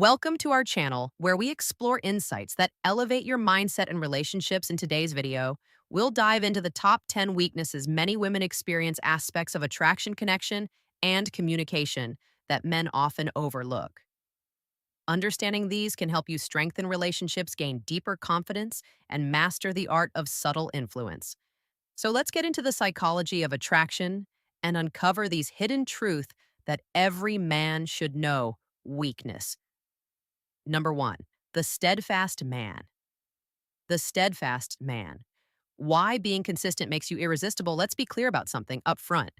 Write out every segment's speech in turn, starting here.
Welcome to our channel where we explore insights that elevate your mindset and relationships. In today's video, we'll dive into the top 10 weaknesses many women experience aspects of attraction, connection, and communication that men often overlook. Understanding these can help you strengthen relationships, gain deeper confidence, and master the art of subtle influence. So let's get into the psychology of attraction and uncover these hidden truths that every man should know. Weakness. Number one, the steadfast man. The steadfast man. Why being consistent makes you irresistible? Let's be clear about something up front.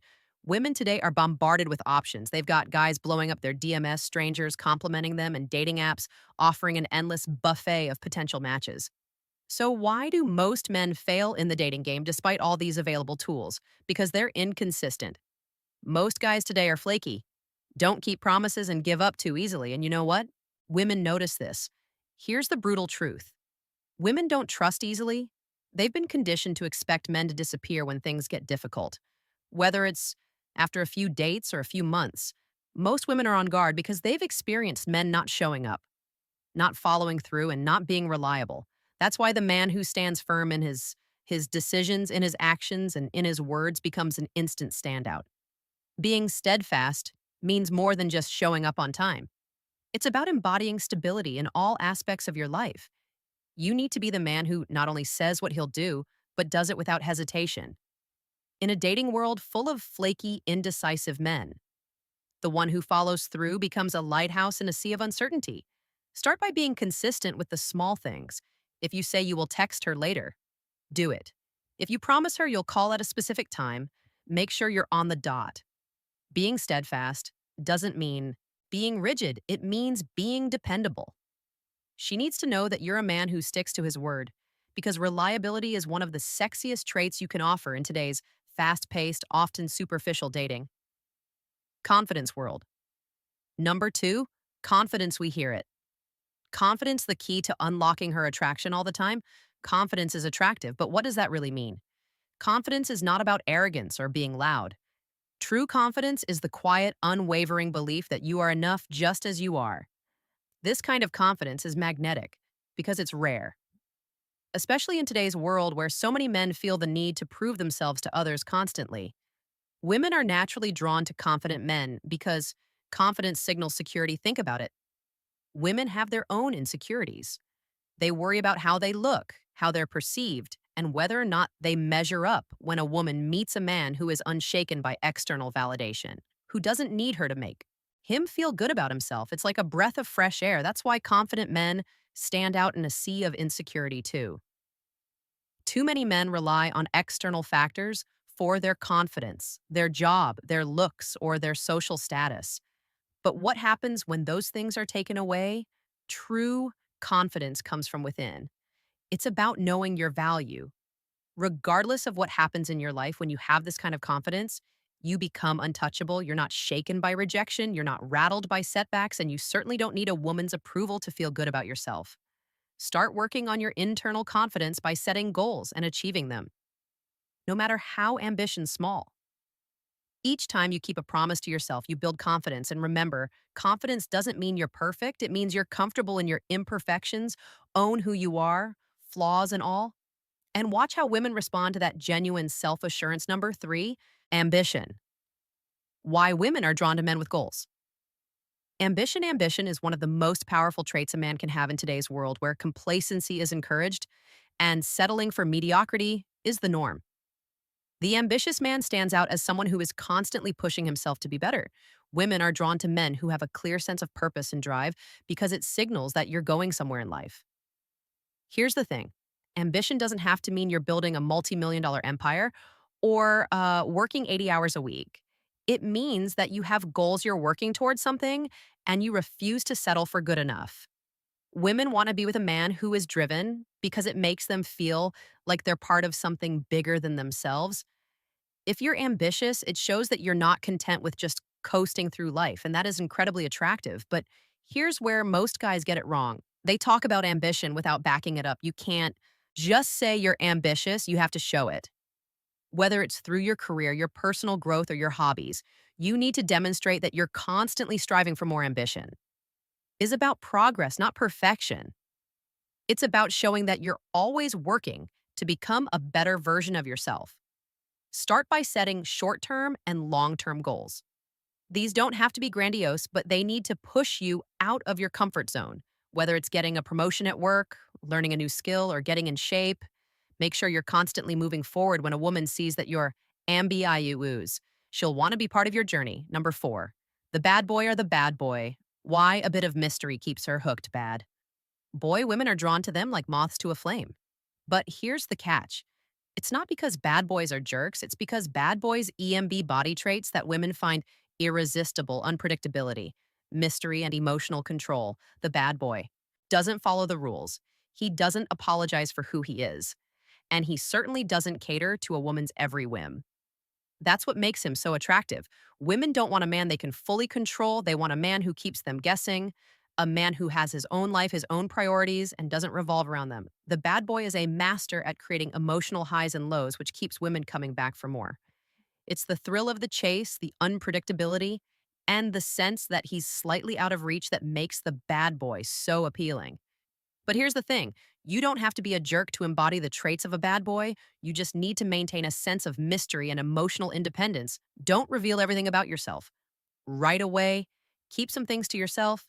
Women today are bombarded with options. They've got guys blowing up their DMS, strangers complimenting them, and dating apps offering an endless buffet of potential matches. So, why do most men fail in the dating game despite all these available tools? Because they're inconsistent. Most guys today are flaky, don't keep promises, and give up too easily. And you know what? Women notice this. Here's the brutal truth: women don't trust easily. They've been conditioned to expect men to disappear when things get difficult. Whether it's after a few dates or a few months, most women are on guard because they've experienced men not showing up, not following through, and not being reliable. That's why the man who stands firm in his decisions, in his actions, and in his words becomes an instant standout. Being steadfast means more than just showing up on time. It's about embodying stability in all aspects of your life. You need to be the man who not only says what he'll do, but does it without hesitation. In a dating world full of flaky, indecisive men, the one who follows through becomes a lighthouse in a sea of uncertainty. Start by being consistent with the small things. If you say you will text her later, do it. If you promise her you'll call at a specific time, make sure you're on the dot. Being steadfast doesn't mean being rigid, it means being dependable. She needs to know that you're a man who sticks to his word, because reliability is one of the sexiest traits you can offer in today's fast paced, often superficial dating. Confidence world. Number two, confidence. We hear it. Confidence, the key to unlocking her attraction all the time. Confidence is attractive, but what does that really mean? Confidence is not about arrogance or being loud. True confidence is the quiet, unwavering belief that you are enough just as you are. This kind of confidence is magnetic because it's rare, especially in today's world where so many men feel the need to prove themselves to others constantly. Women are naturally drawn to confident men because confidence signals security. Think about it. Women have their own insecurities. They worry about how they look, how they're perceived, and whether or not they measure up when a woman meets a man who is unshaken by external validation, who doesn't need her to make him feel good about himself. It's like a breath of fresh air. That's why confident men stand out in a sea of insecurity, too. Too many men rely on external factors for their confidence, their job, their looks, or their social status. But what happens when those things are taken away? True confidence comes from within. It's about knowing your value. Regardless of what happens in your life, when you have this kind of confidence, you become untouchable. You're not shaken by rejection. You're not rattled by setbacks. And you certainly don't need a woman's approval to feel good about yourself. Start working on your internal confidence by setting goals and achieving them, no matter how ambition small. Each time you keep a promise to yourself, you build confidence. And remember, confidence doesn't mean you're perfect. It means you're comfortable in your imperfections, own who you are, flaws and all. And watch how women respond to that genuine self-assurance. Number three, ambition. Why women are drawn to men with goals. Ambition is one of the most powerful traits a man can have in today's world, where complacency is encouraged and settling for mediocrity is the norm. The ambitious man stands out as someone who is constantly pushing himself to be better. Women are drawn to men who have a clear sense of purpose and drive because it signals that you're going somewhere in life. Here's the thing. Ambition doesn't have to mean you're building a multi-million-dollar empire or working 80 hours a week. It means that you have goals, you're working towards something, and you refuse to settle for good enough. Women want to be with a man who is driven because it makes them feel like they're part of something bigger than themselves. If you're ambitious, it shows that you're not content with just coasting through life, and that is incredibly attractive. But here's where most guys get it wrong. They talk about ambition without backing it up. You can't just say you're ambitious, you have to show it. Whether it's through your career, your personal growth, or your hobbies, you need to demonstrate that you're constantly striving for more ambition. is about progress, not perfection. It's about showing that you're always working to become a better version of yourself. Start by setting short term and long term goals. These don't have to be grandiose, but they need to push you out of your comfort zone, whether it's getting a promotion at work, learning a new skill, or getting in shape. Make sure you're constantly moving forward when a woman sees that you're ambi-ooze. She'll want to be part of your journey. Number 4, the bad boy or the bad boy. Why a bit of mystery keeps her hooked bad. Boy, women are drawn to them like moths to a flame. But here's the catch. It's not because bad boys are jerks, it's because bad boys EMB body traits that women find irresistible: unpredictability, mystery, and emotional control. The bad boy doesn't follow the rules. He doesn't apologize for who he is. And he certainly doesn't cater to a woman's every whim. That's what makes him so attractive. Women don't want a man they can fully control. They want a man who keeps them guessing, a man who has his own life, his own priorities, and doesn't revolve around them. The bad boy is a master at creating emotional highs and lows, which keeps women coming back for more. It's the thrill of the chase, the unpredictability, and the sense that he's slightly out of reach that makes the bad boy so appealing. But here's the thing: you don't have to be a jerk to embody the traits of a bad boy. You just need to maintain a sense of mystery and emotional independence. Don't reveal everything about yourself right away. Keep some things to yourself.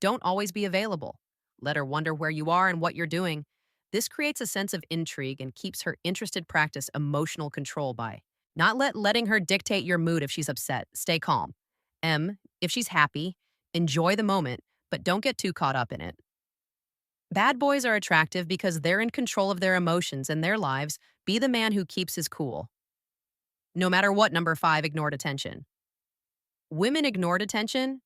Don't always be available. Let her wonder where you are and what you're doing. This creates a sense of intrigue and keeps her interested. Practice emotional control by not letting her dictate your mood. If she's upset, stay calm. If she's happy, enjoy the moment, but don't get too caught up in it. Bad boys are attractive because they're in control of their emotions and their lives. Be the man who keeps his cool. No matter what. Number 5, ignored attention. Women ignored attention.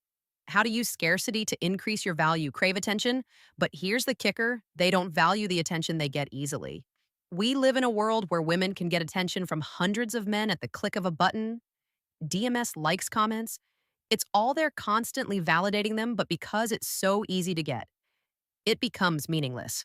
How to use scarcity to increase your value. Crave attention. But here's the kicker: they don't value the attention they get easily. We live in a world where women can get attention from hundreds of men at the click of a button. DMS likes comments. It's all there, constantly validating them, but because it's so easy to get, it becomes meaningless.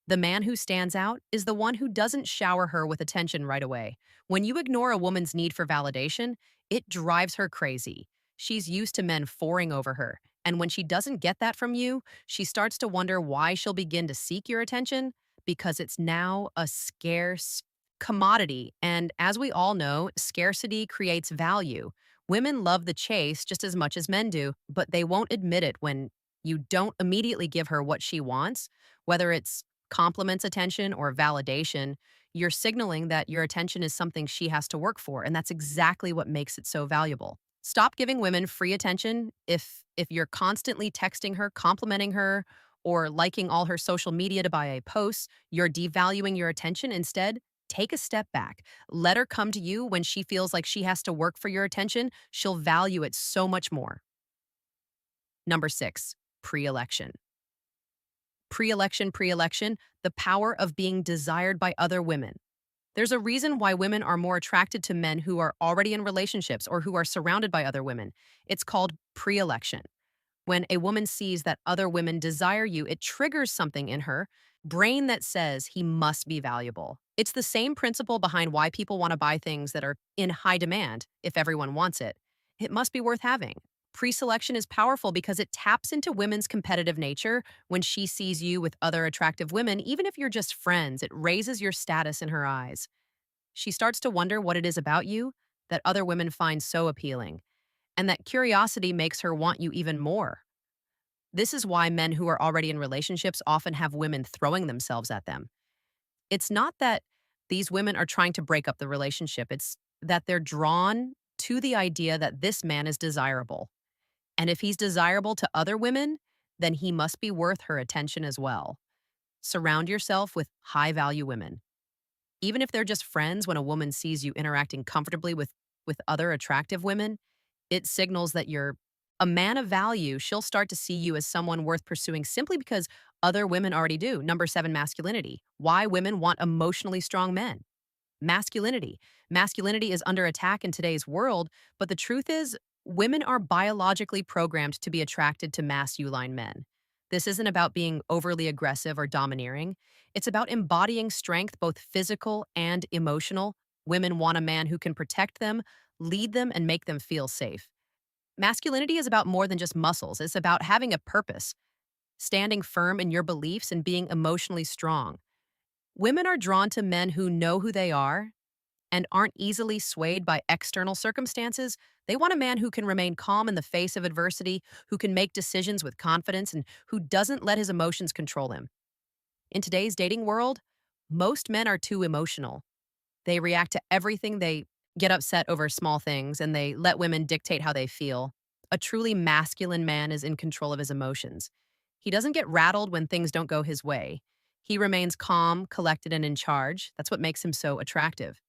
The man who stands out is the one who doesn't shower her with attention right away. When you ignore a woman's need for validation, it drives her crazy. She's used to men faring over her, and when she doesn't get that from you, she starts to wonder why. She'll begin to seek your attention because it's now a scarce commodity. And as we all know, scarcity creates value. Women love the chase just as much as men do, but they won't admit it. When you don't immediately give her what she wants, whether it's compliments, attention, or validation, you're signaling that your attention is something she has to work for, and that's exactly what makes it so valuable. Stop giving women free attention. If you're constantly texting her, complimenting her, or liking all her social media to buy a post, you're devaluing your attention. Instead, take a step back. Let her come to you. When she feels like she has to work for your attention, she'll value it so much more. Number 6, pre-election. Pre-election, the power of being desired by other women. There's a reason why women are more attracted to men who are already in relationships or who are surrounded by other women. It's called pre-election. When a woman sees that other women desire you, it triggers something in her brain that says he must be valuable. It's the same principle behind why people want to buy things that are in high demand. If everyone wants it, it must be worth having. Pre-selection is powerful because it taps into women's competitive nature. When she sees you with other attractive women, even if you're just friends, it raises your status in her eyes. She starts to wonder what it is about you that other women find so appealing, and that curiosity makes her want you even more. This is why men who are already in relationships often have women throwing themselves at them. It's not that these women are trying to break up the relationship, it's that they're drawn to the idea that this man is desirable. And if he's desirable to other women, then he must be worth her attention as well. Surround yourself with high value women. Even if they're just friends, when a woman sees you interacting comfortably with other attractive women, it signals that you're a man of value. She'll start to see you as someone worth pursuing simply because other women already do. Number 7, masculinity. Why women want emotionally strong men. Masculinity. Masculinity is under attack in today's world, but the truth is, women are biologically programmed to be attracted to masculine men. This isn't about being overly aggressive or domineering. It's about embodying strength, both physical and emotional. Women want a man who can protect them, lead them, and make them feel safe. Masculinity is about more than just muscles, it's about having a purpose, standing firm in your beliefs, and being emotionally strong. Women are drawn to men who know who they are and aren't easily swayed by external circumstances. They want a man who can remain calm in the face of adversity, who can make decisions with confidence, and who doesn't let his emotions control him. In today's dating world, most men are too emotional. They react to everything, they get upset over small things, and they let women dictate how they feel. A truly masculine man is in control of his emotions. He doesn't get rattled when things don't go his way. He remains calm, collected, and in charge. That's what makes him so attractive.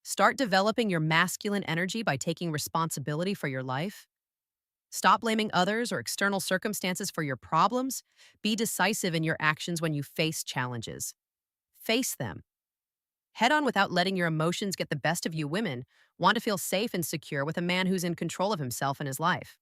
Start developing your masculine energy by taking responsibility for your life. Stop blaming others or external circumstances for your problems. Be decisive in your actions when you face challenges. Face them head on without letting your emotions get the best of you. Women want to feel safe and secure with a man who's in control of himself and his life.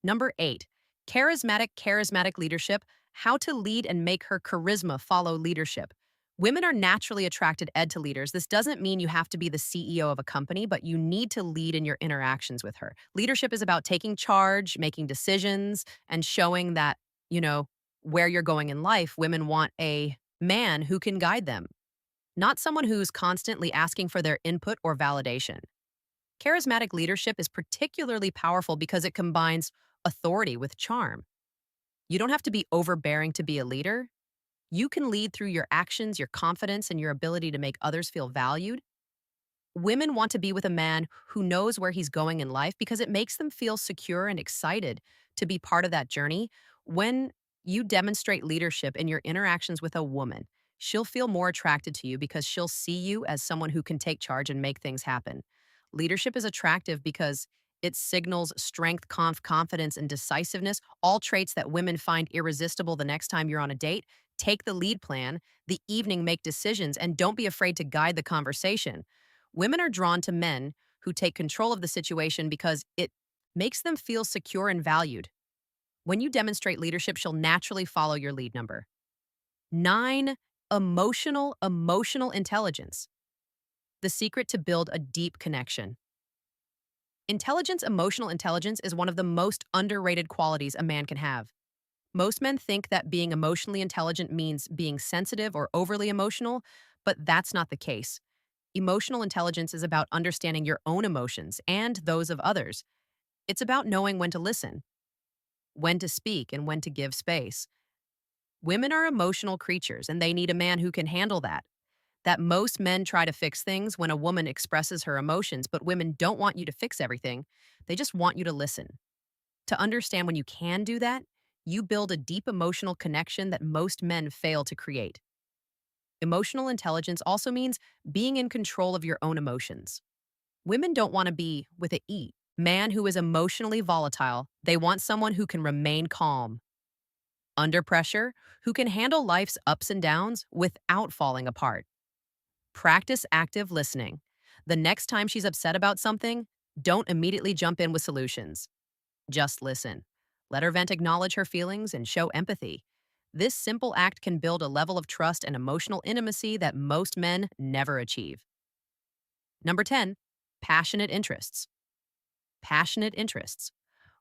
Number 8, charismatic leadership, how to lead and make her charisma follow leadership. Women are naturally attracted to leaders. This doesn't mean you have to be the CEO of a company, but you need to lead in your interactions with her. Leadership is about taking charge, making decisions, and showing that, you know, where you're going in life. Women want a man who can guide them, not someone who's constantly asking for their input or validation. Charismatic leadership is particularly powerful because it combines authority with charm. You don't have to be overbearing to be a leader. You can lead through your actions, your confidence, and your ability to make others feel valued. Women want to be with a man who knows where he's going in life because it makes them feel secure and excited to be part of that journey. When you demonstrate leadership in your interactions with a woman, she'll feel more attracted to you because she'll see you as someone who can take charge and make things happen. Leadership is attractive because it signals strength, confidence, and decisiveness, all traits that women find irresistible the next time you're on a date. Take the lead plan, the evening make decisions, and don't be afraid to guide the conversation. Women are drawn to men who take control of the situation because it makes them feel secure and valued. When you demonstrate leadership, she'll naturally follow your lead. Number 9, emotional intelligence. The secret to build a deep connection. Emotional intelligence is one of the most underrated qualities a man can have. Most men think that being emotionally intelligent means being sensitive or overly emotional, but that's not the case. Emotional intelligence is about understanding your own emotions and those of others. It's about knowing when to listen, when to speak, and when to give space. Women are emotional creatures, and they need a man who can handle that. That most men try to fix things when a woman expresses her emotions, but women don't want you to fix everything. They just want you to listen. To understand when you can do that, you build a deep emotional connection that most men fail to create. Emotional intelligence also means being in control of your own emotions. Women don't want to be with a man who is emotionally volatile. They want someone who can remain calm under pressure, who can handle life's ups and downs without falling apart. Practice active listening. The next time she's upset about something, don't immediately jump in with solutions. Just listen. Let her vent, acknowledge her feelings, and show empathy. This simple act can build a level of trust and emotional intimacy that most men never achieve. Number 10, passionate interests. Passionate interests.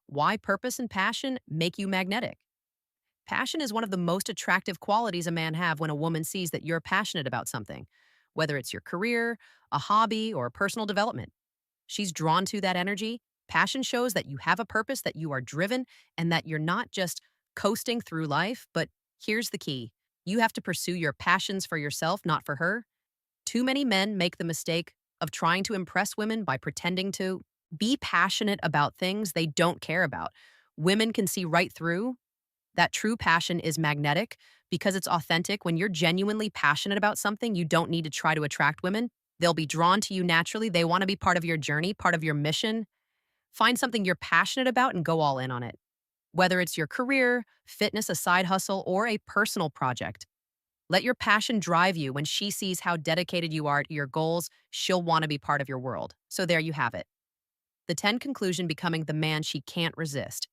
Why purpose and passion make you magnetic? Passion is one of the most attractive qualities a man have when a woman sees that you're passionate about something, whether it's your career, a hobby, or personal development. She's drawn to that energy. Passion shows that you have a purpose, that you are driven, and that you're not just coasting through life. But here's the key: you have to pursue your passions for yourself, not for her. Too many men make the mistake of trying to impress women by pretending to be passionate about things they don't care about. Women can see right through that. True passion is magnetic because it's authentic. When you're genuinely passionate about something, you don't need to try to attract women. They'll be drawn to you naturally. They want to be part of your journey, part of your mission. Find something you're passionate about and go all in on it. Whether it's your career, fitness, a side hustle, or a personal project, let your passion drive you. When she sees how dedicated you are to your goals, she'll want to be part of your world. So there you have it. The 10 conclusion: becoming the man she can't resist.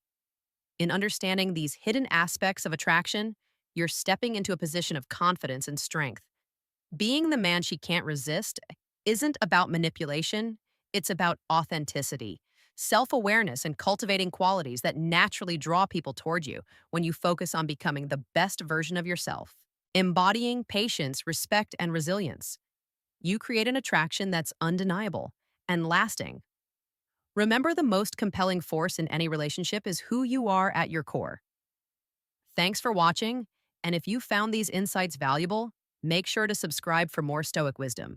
In understanding these hidden aspects of attraction, you're stepping into a position of confidence and strength. Being the man she can't resist isn't about manipulation, it's about authenticity. self awareness, and cultivating qualities that naturally draw people toward you when you focus on becoming the best version of yourself. Embodying patience, respect, and resilience, you create an attraction that's undeniable and lasting. Remember, the most compelling force in any relationship is who you are at your core. Thanks for watching, and if you found these insights valuable, make sure to subscribe for more Stoic wisdom.